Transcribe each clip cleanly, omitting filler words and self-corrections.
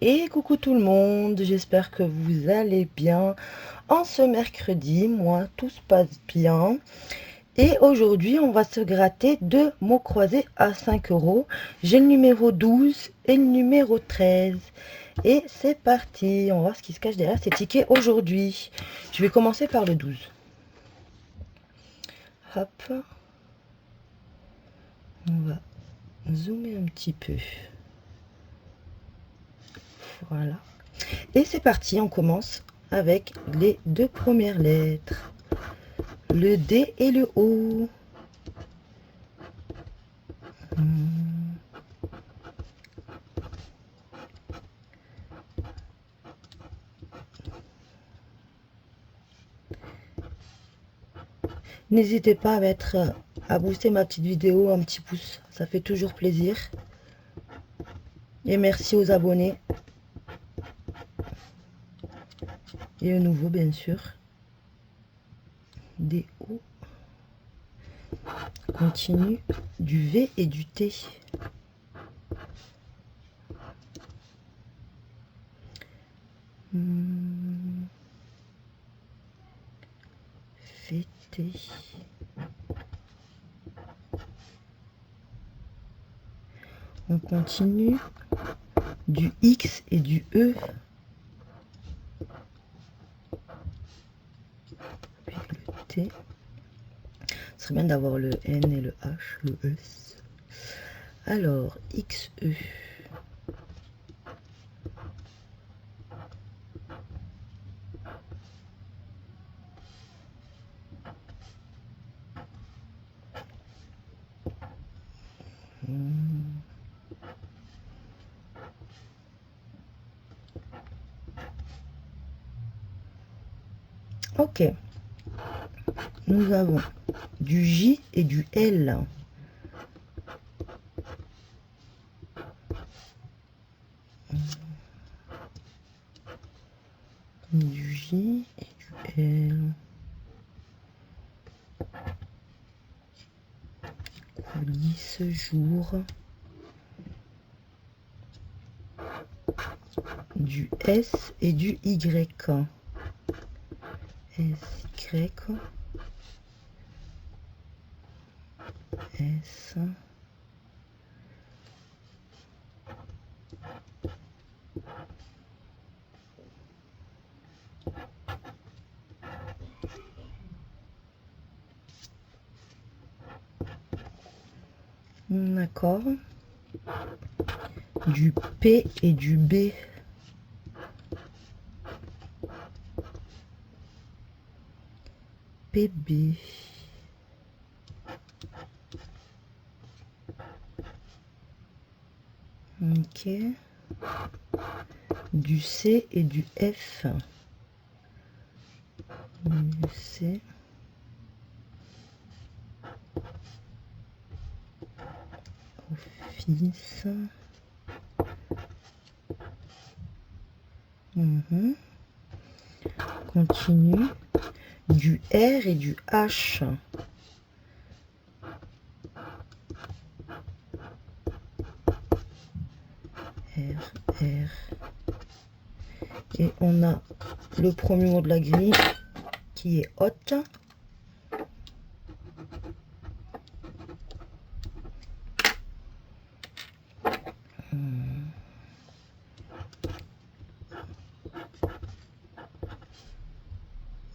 Et coucou tout le monde, j'espère que vous allez bien. En ce mercredi, moi, tout se passe bien. Et aujourd'hui, on va se gratter deux mots croisés à 5 euros. J'ai le numéro 12 et le numéro 13. Et c'est parti, on va voir ce qui se cache derrière ces tickets aujourd'hui. Je vais commencer par le 12. Hop, on va zoomer un petit peu. Voilà. Et c'est parti, on commence avec les deux premières lettres. Le D et le O. N'hésitez pas à booster ma petite vidéo, un petit pouce, ça fait toujours plaisir. Et merci aux abonnés. Et aux nouveaux, bien sûr. Des O. Continue du V et du T. VT. On continue du X et du E. Puis le T. Ce serait bien d'avoir le N et le H, le S. Alors, XE. Ok. Nous avons du J et du L. Du J et du L. Coulisses, jour. Du S et du Y. S, Y. S. D'accord. Du P et du B. PB. Ok. Du C et du F. Du C. Office. Continue. Du R et du H. R. Et on a le premier mot de la grille qui est hôte.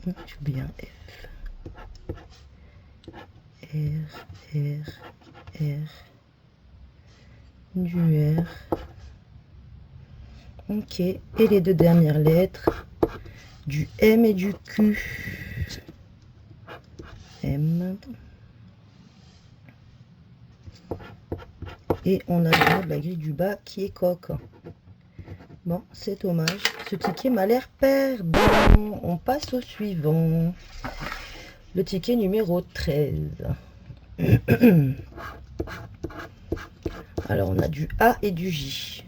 J'ai bien F. R. Du R. Ok. Et les deux dernières lettres, du M et du Q. M. Et on a le mot de la grille du bas qui est coq. Bon, c'est dommage. Ce ticket m'a l'air perdant. On passe au suivant. Le ticket numéro 13. Alors, on a du A et du J.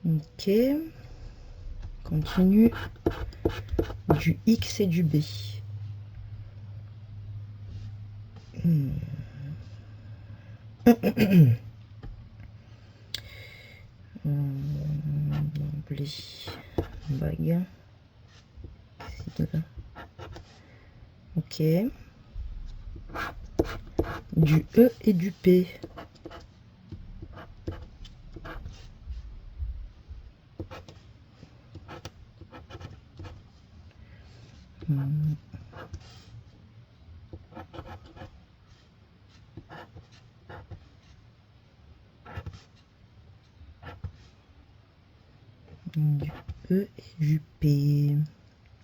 Ok. Continue du X et du B. Blé, bague, ok, du E et du P. Du E et du P.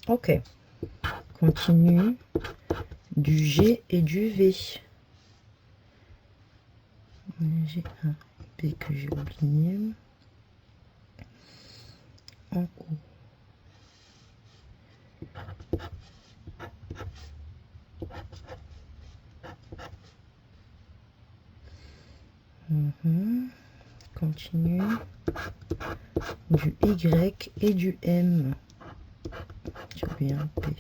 Ok. Continue du G et du V. J'ai un P que j'ai oublié. En haut. Continue du Y et du M. J'ai oublié un P.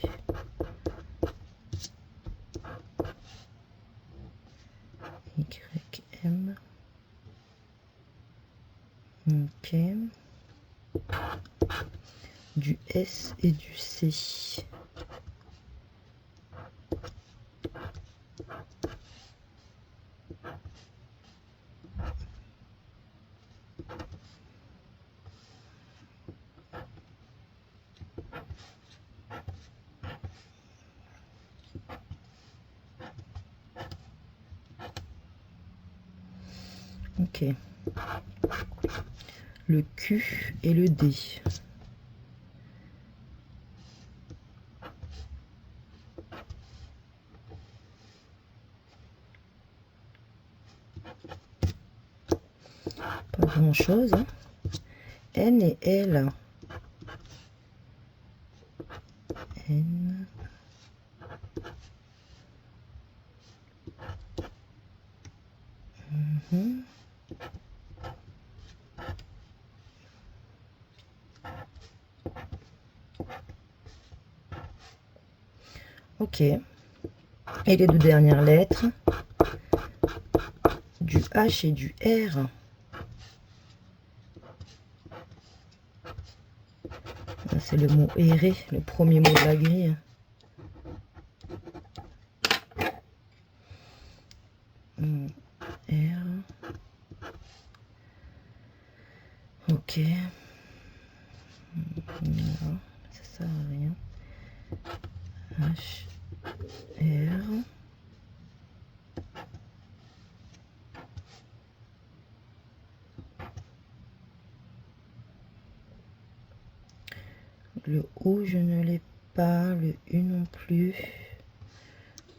Y, M. Ok. Du S et du C. Ok. Le Q et le D. Pas grand chose. Hein. N et L. N. Ok. Et les deux dernières lettres. Du H et du R. C'est le mot errer, le premier mot de la grille. R. Ok. Non, ça sert à rien. H. R. Le O, je ne l'ai pas. Le U non plus.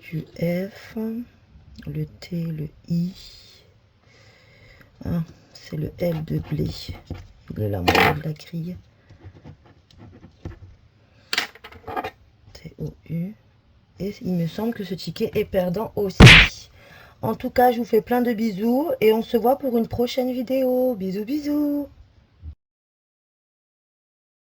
Du F. Le T, le I. Ah, c'est le L de blé. Il est là, moi, de la grille. T-O-U. Et il me semble que ce ticket est perdant aussi. En tout cas, je vous fais plein de bisous et on se voit pour une prochaine vidéo. Bisous, bisous.